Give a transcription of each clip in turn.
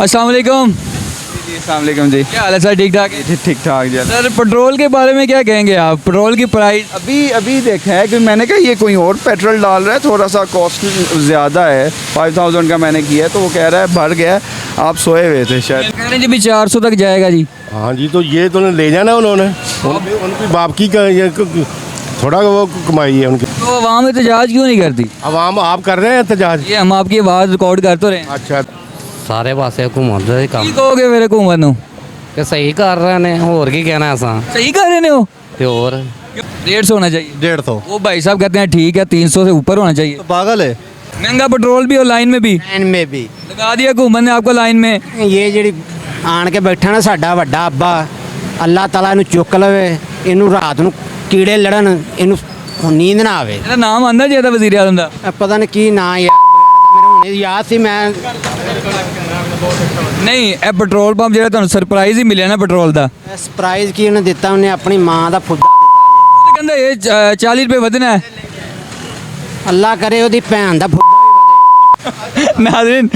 अस्सलाम वालेकुम। जी अस्सलाम वालेकुम जी। क्या हाल है सर? ठीक ठाक है? ठीक ठाक जी। सर पेट्रोल के बारे में क्या कहेंगे आप? पेट्रोल की प्राइस अभी अभी देखा है कि मैंने कहा ये कोई और पेट्रोल डाल रहा है, थोड़ा सा कॉस्ट ज़्यादा है, 5000 का मैंने किया है, तो वो कह रहा है भर गया है, आप सोए हुए थे शायद। कह रहे हैं जी भी 400 तक जाएगा जी। हाँ जी, तो ये तो ले जाना उन्होंने, उनकी बाप की थोड़ा वो कमाई है उनकी। तो अवाम एहतजाज क्यों नहीं करती? अब आप कर रहे हैं एहतजाज? ये हम आपकी आवाज़ रिकॉर्ड कर तो रहे हैं। अच्छा, ਸਾਰੇ ਪਾਸੇ ਘੁੰਮਣ ਦਾ ਹੀ की ਕੰਮ कहोगे मेरे हुकूमत ਨੂੰ? ਕਿ ਸਹੀ ਕਰ ਰਹੇ ਨੇ, ਹੋਰ ਕੀ ਕਹਿਣਾ ਅਸਾਂ। सही कर रहे हो? ਤੇ ਹੋਰ 150 होना चाहिए। 150 वो भाई साहब कहते हैं ठीक है 300 से ऊपर होना चाहिए। तो पागल है। महंगा पेट्रोल भी और लाइन में भी ਲਾਈਨ ਮੇ ਵੀ लगा दिया हुकूमत ने आपको लाइन में। ਇਹ ਜਿਹੜੀ ਆਣ ਕੇ ਬੈਠਾ ਨਾ ਸਾਡਾ ਵੱਡਾ ਅੱਬਾ, ਅੱਲਾਹ ਤਾਲਾ ਇਹਨੂੰ ਚੁੱਕ ਲਵੇ, ਇਹਨੂੰ ਰਾਤ ਨੂੰ ਕੀੜੇ ਲੜਨ, ਇਹਨੂੰ ਨੀਂਦ ਨਾ ਆਵੇ। ਇਹਦਾ ਨਾਮ ਆਂਦਾ ਜੀ ਇਹਦਾ ਵਜ਼ੀਰ ਆਜ਼ਮ ਦਾ। ਇਹ ਪਤਾ ਨਹੀਂ ਕੀ ਨਾਂ ਯਾਰ ਵਗੈਰਾ ਦਾ, ਮੇਰੇ ਹੁਣੇ ਯਾਦ ਸੀ ਮੈਂ। ਨਹੀਂ ਇਹ ਪੈਟਰੋਲ ਪੰਪ ਜਿਹੜਾ ਤੁਹਾਨੂੰ ਸਰਪ੍ਰਾਈਜ਼ ਹੀ ਮਿਲਿਆ ਨਾ ਪੈਟਰੋਲ ਦਾ, ਸਰਪ੍ਰਾਈਜ਼ ਕੀ ਉਹਨੇ ਦਿੱਤਾ, ਉਹਨੇ ਆਪਣੀ ਮਾਂ ਦਾ ਫੁੱਦਾ ਦਿੱਤਾ ਉਹ ਤਾਂ ਕਹਿੰਦਾ ਇਹ 40 ਰੁਪਏ ਵਧਣਾ ਹੈ। ਜੀ। ਅੱਲਾਹ ਕਰੇ ਉਹਦੀ ਭੈਣ ਦਾ ਫੁੱਦਾ ਵੀ ਵਧੇ। नाज़रीन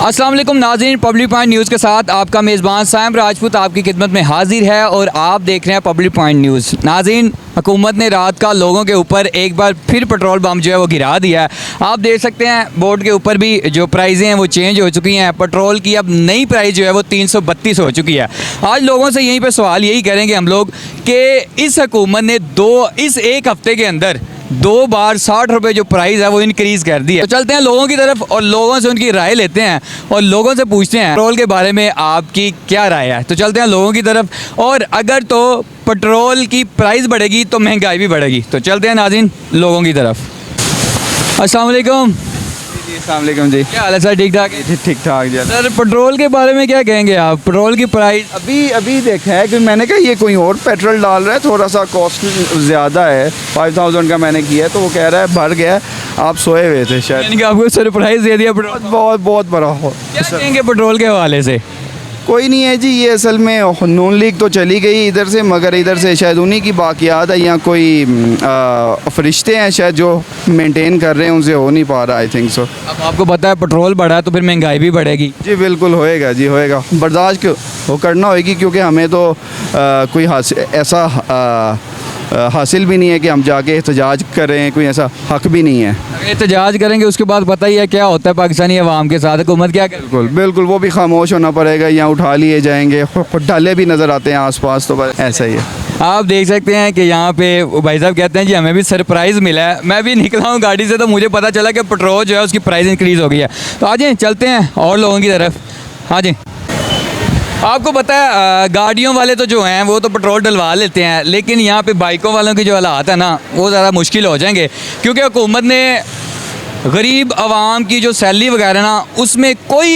अस्सलाम वालेकुम नाज़रीन, पब्लिक पॉइंट न्यूज़ के साथ आपका मेज़बान साइम राजपूत आपकी खिदमत में हाजिर है और आप देख रहे हैं पब्लिक पॉइंट न्यूज़। नाज़रीन हुकूमत ने रात का लोगों के ऊपर एक बार फिर पेट्रोल पम्प जो है वो गिरा दिया है। आप देख सकते हैं बोर्ड के ऊपर भी जो प्राइजें हैं वो चेंज हो चुकी हैं। पेट्रोल की अब नई प्राइस जो है वो 332 हो चुकी है। आज लोगों से यहीं पर सवाल यही करेंगे हम लोग कि इस हुकूमत ने इस एक हफ़्ते के अंदर 2 बार 60 रुपये जो प्राइस है वो इंक्रीज़ कर दी है। तो चलते हैं लोगों की तरफ और लोगों से उनकी राय लेते हैं और लोगों से पूछते हैं पेट्रोल के बारे में आपकी क्या राय है। तो चलते हैं लोगों की तरफ। और अगर तो पेट्रोल की प्राइस बढ़ेगी तो महंगाई भी बढ़ेगी। तो चलते हैं नाज़रीन लोगों की तरफ। अस्सलाम वालेकुम। जी अस्सलाम वालेकुम जी। क्या हाल है सर? ठीक ठाक है? ठीक ठाक जी। सर पेट्रोल के बारे में क्या कहेंगे आप? पेट्रोल की प्राइस अभी अभी देखा है कि मैंने कहा ये कोई और पेट्रोल डाल रहा है, थोड़ा सा कॉस्ट ज़्यादा है, 5000 का मैंने किया है, तो वो कह रहा है भर गया है, आप सोए हुए थे शायद। यानी कि आपको सरप्राइज दे दिया पेट्रोल। बहुत बहुत बड़ा हो। क्या कहेंगे पेट्रोल के हवाले से? कोई नहीं है जी, ये असल में नून लीग तो चली गई इधर से, मगर इधर से शायद उन्हीं की बाकियात है या कोई फरिश्ते हैं शायद जो मेंटेन कर रहे हैं, उनसे हो नहीं पा रहा। I think so. अब आपको पता है पेट्रोल बढ़ा तो फिर महंगाई भी बढ़ेगी। जी बिल्कुल होएगा जी, होएगा, बर्दाश्त क्यों वो करना होएगी, क्योंकि हमें तो कोई ऐसा हासिल भी नहीं है कि हम जाके एहतजाज करें, कोई ऐसा हक भी नहीं है। अगर एहतजाज करेंगे उसके बाद पता ही है क्या होता है पाकिस्तानी अवाम के साथ। हुकूमत क्या करे? बिल्कुल बिल्कुल, वो भी खामोश होना पड़ेगा या उठा लिए जाएंगे, डाले भी नज़र आते हैं आसपास, तो बस ऐसा ही है। आप देख सकते हैं कि यहाँ पे वो भाई साहब कहते हैं जी हमें भी सरप्राइज़ मिला है। मैं भी निकला हूँ गाड़ी से तो मुझे पता चला कि पेट्रोल जो है उसकी प्राइस इंक्रीज़ हो गई है। तो आ जाएँ चलते हैं और लोगों की तरफ। हाँ जी, आपको पता है गाड़ियों वाले तो जो हैं वो तो पेट्रोल डलवा लेते हैं, लेकिन यहाँ पे बाइकों वालों की जो हालात है ना वो ज़्यादा मुश्किल हो जाएंगे, क्योंकि हुकूमत ने गरीब आवाम की जो सैलरी वगैरह ना उसमें कोई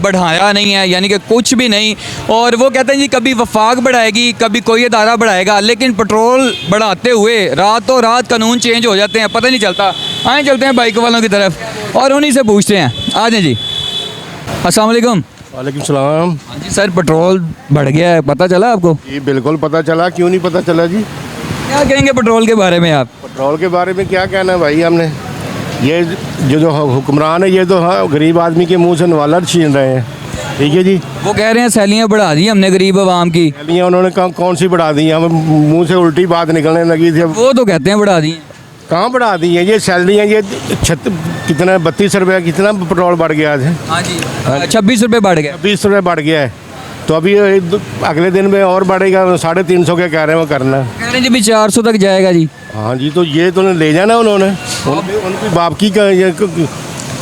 बढ़ाया नहीं है, यानी कि कुछ भी नहीं। और वो कहते हैं जी कभी वफाक बढ़ाएगी, कभी कोई अदारा बढ़ाएगा, लेकिन पेट्रोल बढ़ाते हुए रातों रात कानून चेंज हो जाते हैं, पता नहीं चलता। आए चलते हैं बाइक वालों की तरफ और उन्हीं से पूछते हैं। आ जाए जी। अस्सलाम वालेकुम। वालेकुम सलाम। हाँ जी सर, पेट्रोल बढ़ गया है, पता चला आपको? जी बिल्कुल पता चला, क्यों नहीं पता चला जी। क्या कहेंगे पेट्रोल के बारे में आप? पेट्रोल के बारे में क्या कहना है भाई, हमने ये जो हुक्मरान है ये तो हाँ गरीब आदमी के मुंह से नवाला छीन रहे हैं। ठीक है जी, वो कह रहे हैं सैलियाँ बढ़ा दी हमने गरीब आवाम की। सैलियाँ उन्होंने कौन सी बढ़ा दी हैं, हमें मुँह से उल्टी बात निकलने लगी थी। वो तो कहते हैं बढ़ा दी। कहाँ बढ़ा दी हैं ये सैलरी है, ये कितना 32 रुपये कितना पेट्रोल बढ़ गया है। हाँ जी, 26 रुपये बढ़ गए। 20 रुपये बढ़ गया है, तो अभी अगले दिन में और बढ़ेगा, 350 के कह रहे हैं वो करना। कह रहे हैं जी भी 400 तक जाएगा जी। हाँ जी, तो ये तो ले जाना उन्होंने, उनकी बाप की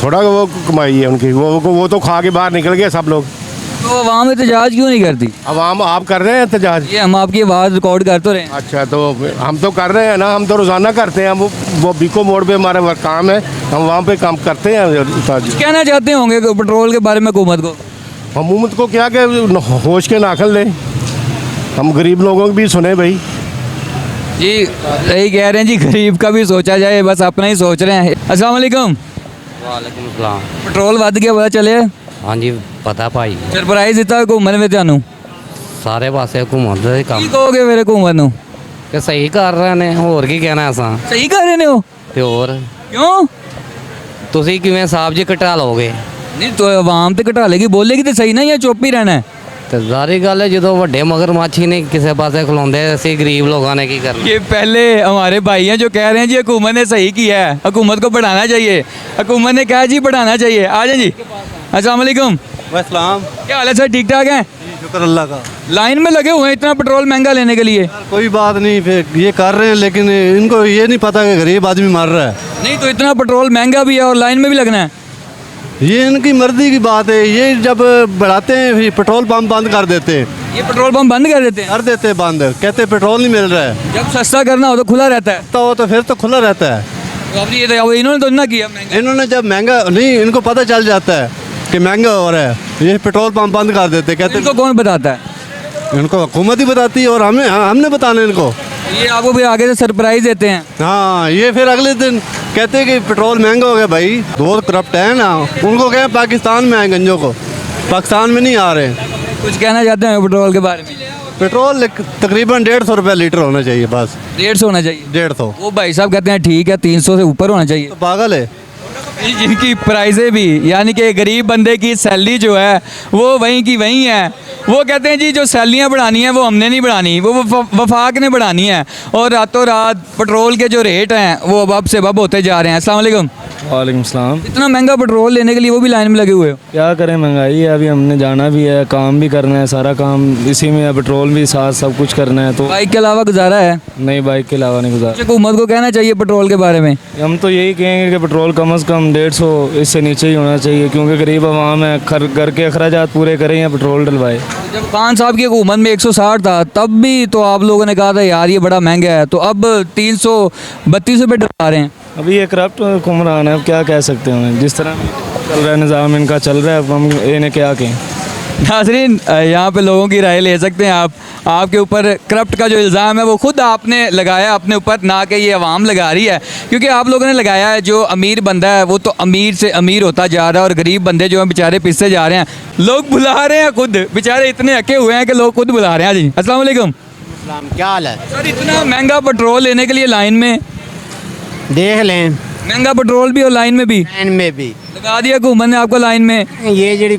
थोड़ा वो कमाई है उनकी, वो तो खा के बाहर निकल गए सब लोग। तो अवाम एहतजाज क्यों नहीं करती? अवाम आप कर रहे हैं एहतजाज? ये हम आपकी आवाज़ रिकॉर्ड कर तो रहे हैं। अच्छा, तो हम तो कर रहे हैं ना, हम तो रोज़ाना करते हैं, वो बीको मोड़ पे हमारा काम है, हम वहाँ पे काम करते हैं। कहना चाहते होंगे पेट्रोल के बारे में हुकूमत को? हुकूमत को क्या कि होश के नाखल लें, हम गरीब लोगों की भी सुने भाई। जी सही कह रहे हैं जी, गरीब का भी सोचा जाए, बस अपना ही सोच रहे हैं। अस्सलाम वालेकुम। ਵਾਲੇਕੁਮ ਸਲਾਮ। पेट्रोल ਵੱਧ ਗਿਆ पता चले? ਹਾਂਜੀ ਪਤਾ ਭਾਈ, सरप्राइज ਦਿੱਤਾ हुकूमत ने ਤੁਹਾਨੂੰ? ਸਾਰੇ ਪਾਸੇ ਘੁੰਮਣ ਦਾ ਹੀ की ਕੰਮ कहोगे मेरे हुकूमत ਨੂੰ? ਕਿ ਸਹੀ ਕਰ ਰਹੇ ਨੇ, ਹੋਰ ਕੀ ਕਹਿਣਾ ਅਸਾਂ। सही कर रहे हो? ਤੇ ਹੋਰ क्यों? ਤੁਸੀਂ ਕਿਵੇਂ ਸਾਹਿਬ ਜੀ ਘਟਾ ਲਓਗੇ? नहीं तो आवाम तो घटा लेगी, बोलेगी तो सही ना, या चुप ही रहना है? ਤੇ ਜ਼ਾਰੀ ਗੱਲ ਹੈ ਜਦੋਂ ਵੱਡੇ ਮਗਰਮੱਛ ਹੀ ਨਹੀਂ ਕਿਸੇ ਪਾਸੇ ਖਲੋਂਦੇ ਅਸੀਂ ਗਰੀਬ ਲੋਕਾਂ ਨੇ ਕੀ ਕਰਨਾ। ये पहले हमारे भाई हैं जो कह रहे हैं जी हुकूमत ने सही किया है, हुकूमत को बढ़ाना चाहिए, हुकूमत ने कहा जी बढ़ाना चाहिए। आ जाए जी। अस्सलाम वालेकुम। वसलाम। क्या हाल है सर, ठीक ठाक हैं? शुक्र अल्लाह का। लाइन में लगे हुए हैं इतना पेट्रोल महंगा लेने के लिए। कोई बात नहीं, फिर ये कर रहे हैं, लेकिन इनको ये नहीं पता कि गरीब आदमी मर रहा है। नहीं तो इतना पेट्रोल महंगा भी है और लाइन में भी लगना है। ये इनकी मर्जी की बात है। ये जब बढ़ाते हैं फिर पेट्रोल पंप बंद कर देते हैं, ये पेट्रोल पंप बंद कर देते हैं। कर देते हैं बंद, कहते हैं पेट्रोल नहीं मिल रहा है। जब सस्ता करना हो तो खुला रहता है। तो वो तो फिर तो खुला रहता है। तो अब ये तो इन्होंने तो ना किया महंगा। इन्होंने जब महंगा नहीं, इनको पता चल जाता है कि महंगा हो रहा है, ये पेट्रोल पंप बंद कर देते हैं। कहते इनको कौन बताता है? हैं इनको हुकूमत ही बताती है, और हमने बताना इनको। ये आपको भी आगे से सरप्राइज देते हैं। हाँ, ये फिर अगले दिन कहते हैं कि पेट्रोल महंगा हो गया। भाई दो करप्ट है ना, उनको कहें पाकिस्तान में आए, गंजों को पाकिस्तान में नहीं आ रहे। कुछ कहना चाहते हैं पेट्रोल के बारे में? पेट्रोल तकरीबन 150 रुपये लीटर होना चाहिए बस। 150 होना चाहिए। 150 वो भाई साहब कहते हैं ठीक है 300 से ऊपर होना चाहिए। तो पागल है। जिनकी प्राइजें भी, यानी कि गरीब बंदे की सैलरी जो है वो वहीं की वहीं है, वो कहते हैं जी जो सैलरियाँ बढ़ानी है वो हमने नहीं बढ़ानी, वो वफाक ने बढ़ानी है। और रातों रात पेट्रोल के जो रेट हैं वो अब से बब होते जा रहे हैं। अस्सलाम वालेकुम। वालेकुम सलाम। इतना महंगा पेट्रोल लेने के लिए वो भी लाइन में लगे हुए हो। क्या करें, महंगाई है, अभी हमने जाना भी है, काम भी करना है, सारा काम इसी में है, पेट्रोल भी साथ सब कुछ करना है। तो बाइक के अलावा गुजारा है? नहीं, बाइक के अलावा नहीं गुजारा। हुकूमत को कहना चाहिए पेट्रोल के बारे में। हम तो यही कहेंगे कि पेट्रोल कम से कम 150 इससे नीचे ही होना चाहिए, क्योंकि गरीब आवाम है, घर के अखराजात पूरे करें या पेट्रोल डलवाए। जब खान साहब की हुकूमत में 160 था तब भी तो आप लोगों ने कहा था यार ये बड़ा महंगा है, तो अब 332 रुपये डलवा रहे हैं। अभी ये करप्ट हुक्मरान है, अब क्या कह सकते हैं उन्हें, जिस तरह चल रहा है निज़ाम इनका चल रहा है, अब हम इन्हें क्या कहें। नाज़रीन यहाँ पे लोगों की राय ले सकते हैं आप। आपके ऊपर करप्ट का जो इल्ज़ाम है वो खुद आपने लगाया अपने ऊपर, ना कि ये आवाम लगा रही है, क्योंकि आप लोगों ने लगाया है। जो अमीर बंदा है वो तो अमीर से अमीर होता जा रहा है और गरीब बंदे जो हैं बेचारे पिसते जा रहे हैं। लोग बुला रहे हैं खुद, बेचारे इतने हके हुए हैं कि लोग खुद बुला रहे हैं। जी अस्सलाम वालेकुम। क्या हाल है? सर इतना महंगा पेट्रोल लेने के लिए लाइन में, देख लें, महंगा पेट्रोल भी और लाइन में भी लाइन में भी लगा दिया हुकूमत ने आपको लाइन में। ये ਜਿਹੜੀ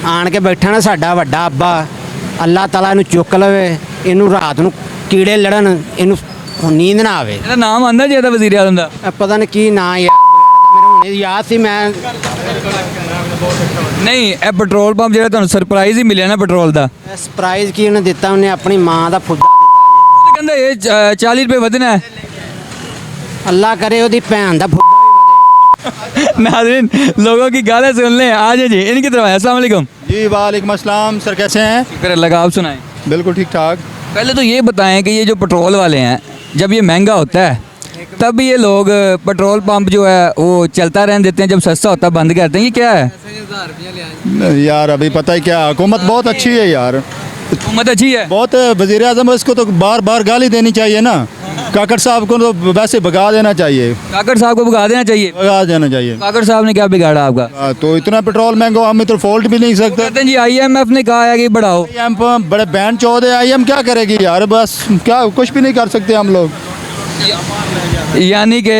ਆਣ ਕੇ ਬੈਠਾ ਨਾ ਸਾਡਾ ਵੱਡਾ ਅੱਬਾ, ਅੱਲਾਹ ਤਾਲਾ ਇਹਨੂੰ ਚੁੱਕ ਲਵੇ, ਇਹਨੂੰ ਰਾਤ ਨੂੰ ਕੀੜੇ ਲੜਨ, ਇਹਨੂੰ ਨੀਂਦ ਨਾ ਆਵੇ। ਇਹਦਾ ਨਾਮ ਆਂਦਾ ਜੀ ਇਹਦਾ ਵਜ਼ੀਰ ਆਜ਼ਮ ਦਾ? ਇਹ ਪਤਾ ਨਹੀਂ ਕੀ ਨਾਂ ਯਾਰ ਵਗੈਰਾ ਦਾ, ਮੈਨੂੰ ਹੁਣੇ ਯਾਦ ਸੀ। ਮੈਂ ਨਹੀਂ ਇਹ ਪੈਟਰੋਲ ਪੰਪ ਜਿਹੜਾ ਤੁਹਾਨੂੰ ਸਰਪ੍ਰਾਈਜ਼ ਹੀ ਮਿਲਿਆ ਨਾ ਪੈਟਰੋਲ ਦਾ, ਸਰਪ੍ਰਾਈਜ਼ ਕੀ ਉਹਨੇ ਦਿੱਤਾ, ਉਹਨੇ ਆਪਣੀ ਮਾਂ ਦਾ ਫੁੱਦਾ ਦਿੱਤਾ। ਕਹਿੰਦਾ ਇਹ 40 ਰੁਪਏ ਵਧਣਾ ਹੈ। ਅੱਲਾਹ ਕਰੇ ਉਹਦੀ ਭੈਣ ਦਾ ਫੁੱਦਾ ਵੀ ਵਧੇ। नाज़रीन लोगों की गालें सुन लें। आ जाए जी इनकी तरफ। अस्सलाम वालेकुम। जी वालेकुम अस्सलाम। सर कैसे हैं? शुक्र अल्लाह का, आप सुनाएं। बिल्कुल ठीक ठाक। पहले तो ये बताएं कि ये जो पेट्रोल वाले हैं जब ये महंगा होता है तब ये लोग पेट्रोल पंप जो है वो चलता रहने देते हैं, जब सस्ता होता है बंद करते हैं, ये क्या है? यार अभी पता है क्या, हुकूमत बहुत अच्छी है यार, हुकूमत अच्छी है। बहुत वज़ीर आज़म, इसको तो बार बार गाली देनी चाहिए ना। काकड़ साहब को तो वैसे भगा देना चाहिए, काकड़ साहब को भगा देना चाहिए। भगा देना चाहिए। काकड़ साहब ने क्या बिगाड़ा आपका? तो इतना पेट्रोल महंगा हम तो फोल्ट भी नहीं सकते। कहते हैं जी IMF ने कहा है कि बढ़ाओ। हम बड़े बैंड चौधे IM क्या करेगी यार, बस क्या कुछ भी नहीं कर सकते हम लोग। यानी कि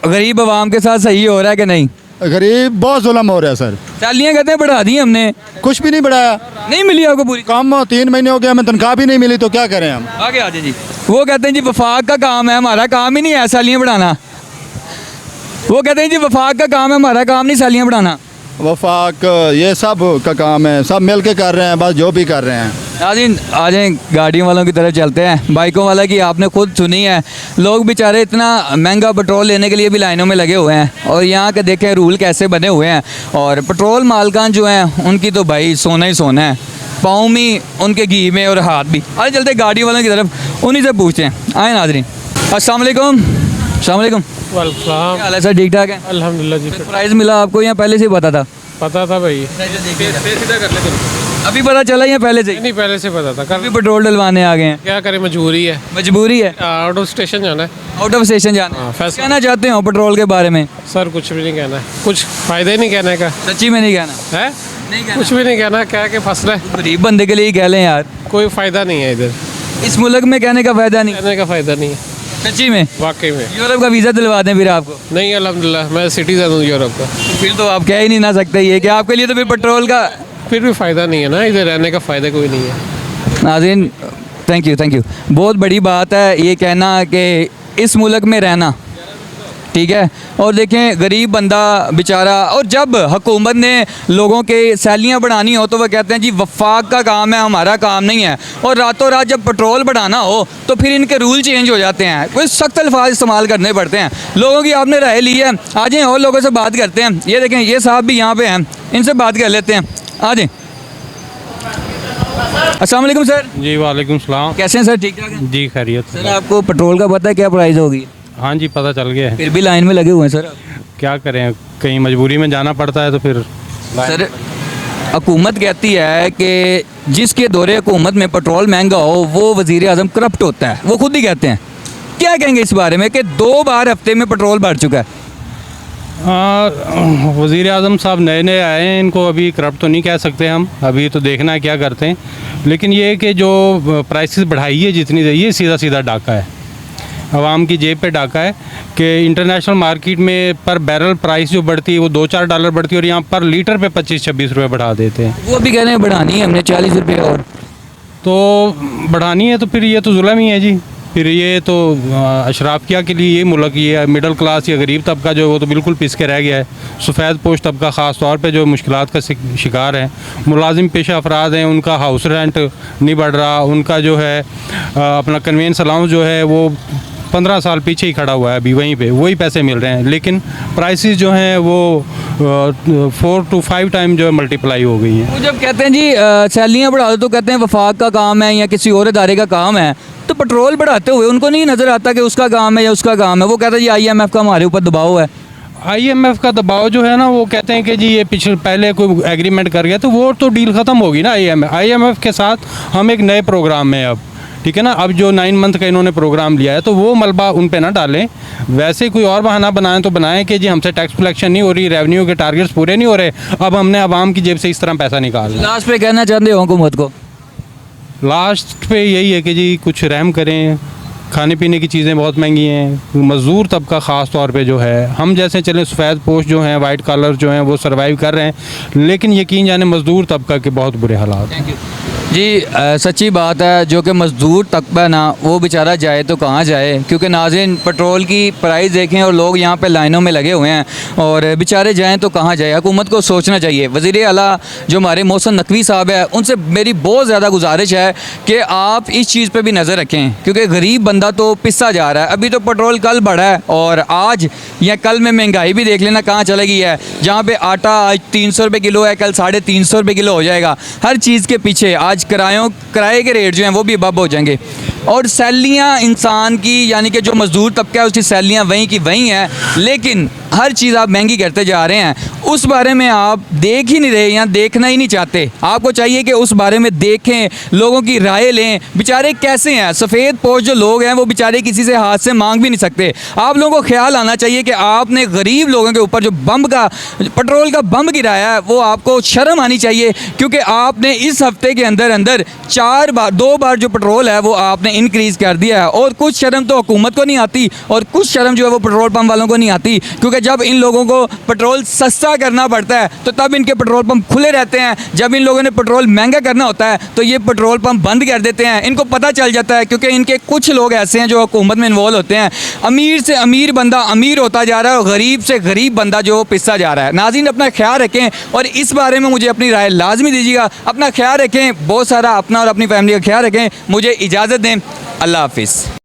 गरीब आवाम के साथ सही हो रहा है कि नहीं? गरीब बहुत जुल्म हो रहा है सर। सैलरियाँ कहते हैं बढ़ा दी हमने, कुछ भी नहीं बढ़ाया, नहीं मिली आपको पूरी। कम 3 महीने हो गए हमें तनख्वाह भी नहीं मिली, तो क्या करें हम। आगे आ जाए जी। वो कहते हैं जी वफाक का काम है, हमारा काम ही नहीं है सैलरियाँ बढ़ाना। वो कहते हैं जी वफाक का काम है, हमारा काम नहीं सैलरियाँ बढ़ाना। वफाक ये सब का काम है, सब मिल के कर रहे हैं, बस जो भी कर रहे हैं। नाज़रीन आ जाएं गाड़ियों वालों की तरफ चलते हैं। बाइकों वाला की आपने खुद सुनी है, लोग बेचारे इतना महंगा पेट्रोल लेने के लिए भी लाइनों में लगे हुए हैं, और यहाँ के देखें रूल कैसे बने हुए हैं। और पेट्रोल मालकान जो हैं उनकी तो भाई सोना ही सोना है, पाँव में उनके घी में और हाथ भी। आगे चलते गाड़ियों वालों की तरफ, उन्हीं से पूछते हैं। आए नाज़रीन। अस्सलाम वालेकुम। अस्सलाम वालेकुम। क्या हाल है सर, ठीक ठाक है? अल्हम्दुलिल्लाह जी। प्राइस मिला आपको या पहले से ही पता था? पता था भाई। अभी पता चला या पहले से ही? नहीं, पहले से पता था। अभी पेट्रोल डलवाने आ गए हैं, क्या करें, मजबूरी है, मजबूरी है, आउट ऑफ स्टेशन जाना है। आउट ऑफ स्टेशन जाना है। फैसला। कहना चाहते हो पेट्रोल के बारे में? सर कुछ भी नहीं कहना है, कुछ फ़ायदा ही नहीं कहने का सच्ची में नहीं कहना है, नहीं कहना। कुछ भी नहीं कहना, क्या के फंस रहे, गरीब बंदे के लिए ही कह लें यार, कोई फ़ायदा नहीं है इधर, इस मुल्क में कहने का फायदा नहीं। कहने का फ़ायदा नहीं है। सच्ची में? वाकई में यूरोप का वीज़ा दिलवा दें फिर आपको? नहीं, अल्हम्दुलिल्लाह मैं सिटीज़न हूँ यूरोप का। फिर तो आप कह ही नहीं ना सकते ये कि आपके लिए तो फिर पेट्रोल का। फिर भी फ़ायदा नहीं है ना, इधर रहने का फ़ायदा कोई नहीं है। नाज़रीन थैंक यू। बहुत बड़ी बात है ये कहना कि इस मुल्क में रहना, ठीक है। और देखें गरीब बंदा बेचारा, और जब हुकूमत ने लोगों के सैलियाँ बढ़ानी हो तो वह कहते हैं जी वफाक का काम है, हमारा काम नहीं है। और रातों रात जब पेट्रोल बढ़ाना हो तो फिर इनके रूल चेंज हो जाते हैं, कोई सख्त अल्फाज इस्तेमाल करने पड़ते हैं। लोगों की आपने राय ली है, आ जाएँ और लोगों से बात करते हैं। ये देखें ये साहब भी यहाँ पे हैं, इनसे बात कर लेते हैं, आ जाएँ। अस्सलाम वालेकुम सर। जी वालेकुम सलाम। कैसे हैं सर? ठीक ठाक हैं जी खैरियत। सर। आपको पेट्रोल का पता है क्या प्राइस होगी? हाँ जी पता चल गया है। फिर भी लाइन में लगे हुए हैं सर। क्या करें, कहीं मजबूरी में जाना पड़ता है तो फिर। सर हुकूमत कहती है कि जिसके दौरे हुकूमत में पेट्रोल महंगा हो वो वज़ीर आज़म करप्ट होता है, वो खुद ही कहते हैं। क्या कहेंगे इस बारे में कि 2 बार हफ्ते में पेट्रोल बढ़ चुका है? वज़ीर आज़म साहब नए नए आए हैं, इनको अभी करप्ट तो नहीं कह सकते हम, अभी तो देखना है क्या करते हैं। लेकिन ये कि जो प्राइसेस बढ़ाई है जितनी, ये सीधा सीधा डाका है, आवाम की जेब पे डाका है कि इंटरनेशनल मार्केट में पर बैरल प्राइस जो बढ़ती है वो $2-4 बढ़ती है और यहाँ पर लीटर पे 25-26 रुपये बढ़ा देते हैं। वो भी कह रहे हैं बढ़ानी है हमने 40 रुपये और। तो बढ़ानी है तो फिर ये तो जुल्म ही है जी। फिर ये तो अशराफिया के लिए ये मुल्क, ये मिडिल क्लास या गरीब तबका जो है वो तो बिल्कुल पिस के रह गया है। सफ़ेद पोश तबका ख़ास तौर पे जो मुश्किलात का शिकार है। मुलाजिम पेशा अफराद हैं, उनका हाउस रेंट नहीं बढ़ रहा, उनका जो है अपना कन्वेंस अलाउंस जो है वो 15 साल पीछे ही खड़ा हुआ है, अभी वहीं पे वही पैसे मिल रहे हैं। लेकिन प्राइसेस जो हैं वो 4 to 5 टाइम जो है मल्टीप्लाई हो गई हैं। वो जब कहते हैं जी सैलियाँ बढ़ा दो तो कहते हैं वफाक का काम है या किसी और इदारे का काम है, तो पेट्रोल बढ़ाते हुए उनको नहीं नज़र आता कि उसका काम है या उसका काम है। वो कहते हैं जी IMF का हमारे ऊपर दबाव है। IMF का दबाव जो है ना, वो कहते हैं कि जी ये पहले कोई एग्रीमेंट कर गया तो वो तो डील ख़त्म होगी ना। IMF के साथ हम एक नए प्रोग्राम में अब, ठीक है ना, अब जो 9 मंथ का इन्होंने प्रोग्राम लिया है तो वो मलबा उन पे ना डालें। वैसे कोई और बहाना बनाएं तो बनाएं कि जी हमसे टैक्स कलेक्शन नहीं हो रही, रेवेन्यू के टारगेट्स पूरे नहीं हो रहे, अब हमने आवाम की जेब से इस तरह पैसा निकालना। लास्ट पे कहना चाहते हो हुकूमत को? लास्ट पे यही है कि जी कुछ रहम करें, खाने पीने की चीज़ें बहुत महंगी हैं। मज़दूर तबका ख़ास तौर पे जो है, हम जैसे चले सफ़ेद पोश जो हैं, वाइट कॉलर जो हैं वो सर्वाइव कर रहे हैं, लेकिन यकीन जाने मज़दूर तबका के बहुत बुरे हालात हैं। जी सच्ची बात है, जो कि मज़दूर तबका ना वो बेचारा जाए तो कहाँ जाए, क्योंकि नाज़रीन पेट्रोल की प्राइस देखें और लोग यहाँ पे लाइनों में लगे हुए हैं और बेचारे जाएं तो कहाँ जाए। हुकूमत को सोचना चाहिए। वज़ीर आला जो हमारे मोहसिन नकवी साहब है, उनसे मेरी बहुत ज़्यादा गुजारिश है कि आप इस चीज़ पर भी नज़र रखें, क्योंकि गरीब बंदा तो पिसा जा रहा है। अभी तो पेट्रोल कल बढ़ा है और आज या कल में महंगाई भी देख लेना कहाँ चले गई है। जहाँ पर आटा आज 300 रुपये किलो है, कल 350 रुपये किलो हो जाएगा। हर चीज़ के पीछे आज किराए के रेट जो हैं वो भी अबब हो जाएंगे। और सैलियाँ इंसान की, यानी कि जो मज़दूर तबका है उसकी सैलियाँ वहीं की वहीं हैं, लेकिन हर चीज़ आप महंगी करते जा रहे हैं। उस बारे में आप देख ही नहीं रहे या देखना ही नहीं चाहते। आपको चाहिए कि उस बारे में देखें, लोगों की राय लें। बेचारे कैसे हैं, सफ़ेद पोश जो लोग हैं वो बेचारे किसी से हाथ से मांग भी नहीं सकते। आप लोगों को ख्याल आना चाहिए कि आपने गरीब लोगों के ऊपर जो पेट्रोल का बम गिराया है वो आपको शर्म आनी चाहिए, क्योंकि आपने इस हफ्ते के अंदर 2 बार जो पेट्रोल है वो आपने इंक्रीज़ कर दिया है। और कुछ शर्म तो हुकूमत को नहीं आती और कुछ शर्म जो है वो पेट्रोल पंप वालों को नहीं आती, क्योंकि जब इन लोगों को पेट्रोल सस्ता करना पड़ता है तो तब इनके पेट्रोल पंप खुले रहते हैं। जब इन लोगों ने पेट्रोल महंगा करना होता है तो ये पेट्रोल पंप बंद कर देते हैं। इनको पता चल जाता है, क्योंकि इनके कुछ लोग ऐसे हैं जो हुकूमत में इन्वॉल्व होते हैं। अमीर से अमीर बंदा अमीर होता जा रहा है और गरीब से गरीब बंदा जो पिसता जा रहा है। नाज़रीन अपना ख्याल रखें और इस बारे में मुझे अपनी राय लाजमी दीजिएगा। अपना ख्याल रखें, बहुत सारा अपना और अपनी फैमिली का ख्याल रखें। मुझे इजाज़त दें, अल्लाह हाफिज़।